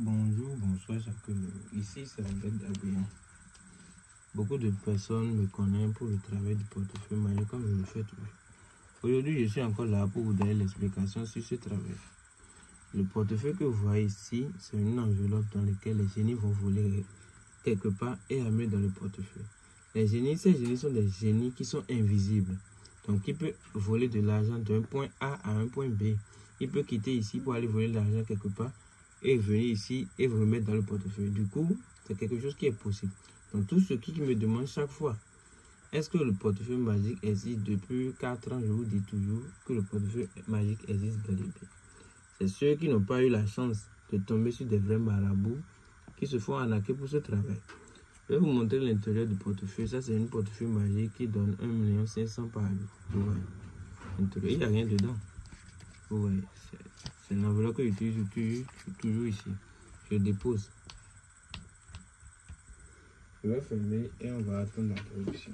Bonjour, bonsoir chacun. Ici c'est Albert d'Abéant. Beaucoup de personnes me connaissent pour le travail du portefeuille magique comme je le fais toujours. Aujourd'hui, je suis encore là pour vous donner l'explication sur ce travail. Le portefeuille que vous voyez ici, c'est une enveloppe dans laquelle les génies vont voler quelque part et amener dans le portefeuille. Ces génies sont des génies qui sont invisibles. Donc, il peut voler de l'argent d'un point A à un point B. Il peut quitter ici pour aller voler de l'argent quelque part et venir ici et vous remettre dans le portefeuille. Du coup, c'est quelque chose qui est possible. Donc, tous ceux qui me demandent chaque fois, est-ce que le portefeuille magique existe depuis 4 ans, je vous dis toujours que le portefeuille magique existe bel et bien. C'est ceux qui n'ont pas eu la chance de tomber sur des vrais marabouts qui se font arnaquer pour ce travail. Je vais vous montrer l'intérieur du portefeuille. Ça, c'est une portefeuille magique qui donne 1 500 000 par jour. Vous voyez. Il n'y a rien dedans. Vous voyez. C'est une enveloppe que j'utilise toujours ici. Je dépose. Je vais fermer et on va attendre la production.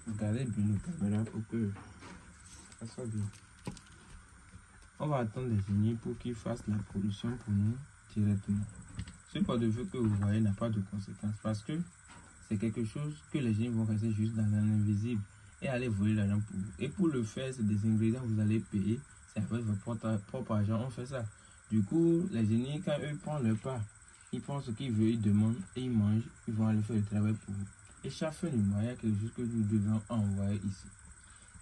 Regardez bien le caméra pour que ça soit bien. On va attendre les génies pour qu'ils fassent la production pour nous directement. Ce portefeuille que vous voyez n'a pas de conséquences parce que c'est quelque chose que les génies vont rester juste dans l'invisible et aller voler l'argent pour vous. Et pour le faire, c'est des ingrédients que vous allez payer. C'est avec votre propre argent, on fait ça. Du coup, les génies, quand eux prennent leur part, ils prennent ce qu'ils veulent, ils demandent et ils mangent. Ils vont aller faire le travail pour vous. Et chaque fin du mois, il y a quelque chose que nous devons envoyer ici.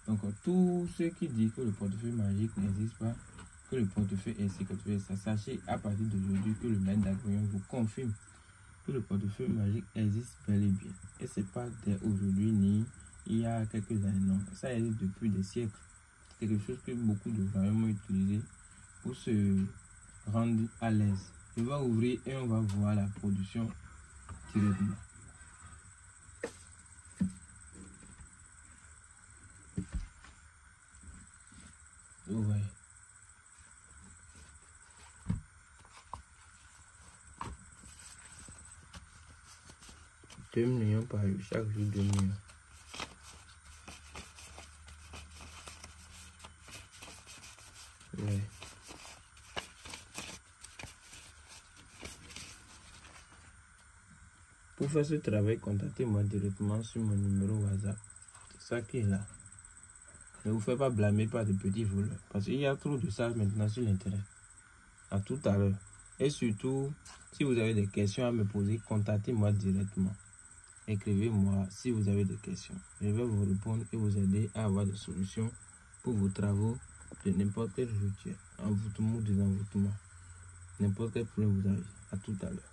Donc, tous ceux qui disent que le portefeuille magique n'existe pas, que le portefeuille est sécuritaire, sachez à partir d'aujourd'hui que le maître d'Agrion vous confirme que le portefeuille magique existe bel et bien. Et c'est pas dès aujourd'hui ni il y a quelques années, non. Ça existe depuis des siècles. C'est quelque chose que beaucoup de gens ont utilisé pour se rendre à l'aise. Je vais ouvrir et on va voir la production directement. Vous voyez. $2 millions par jour, chaque jour 2 millions. Ouais. Pour faire ce travail, contactez-moi directement sur mon numéro WhatsApp. C'est ça qui est là. Ne vous faites pas blâmer par des petits voleurs. Parce qu'il y a trop de ça maintenant sur l'internet. À tout à l'heure. Et surtout, si vous avez des questions à me poser, contactez-moi directement. Écrivez-moi si vous avez des questions. Je vais vous répondre et vous aider à avoir des solutions pour vos travaux de n'importe quel rituel, envoûtement ou désenvoûtement. N'importe quel problème vous avez. À tout à l'heure.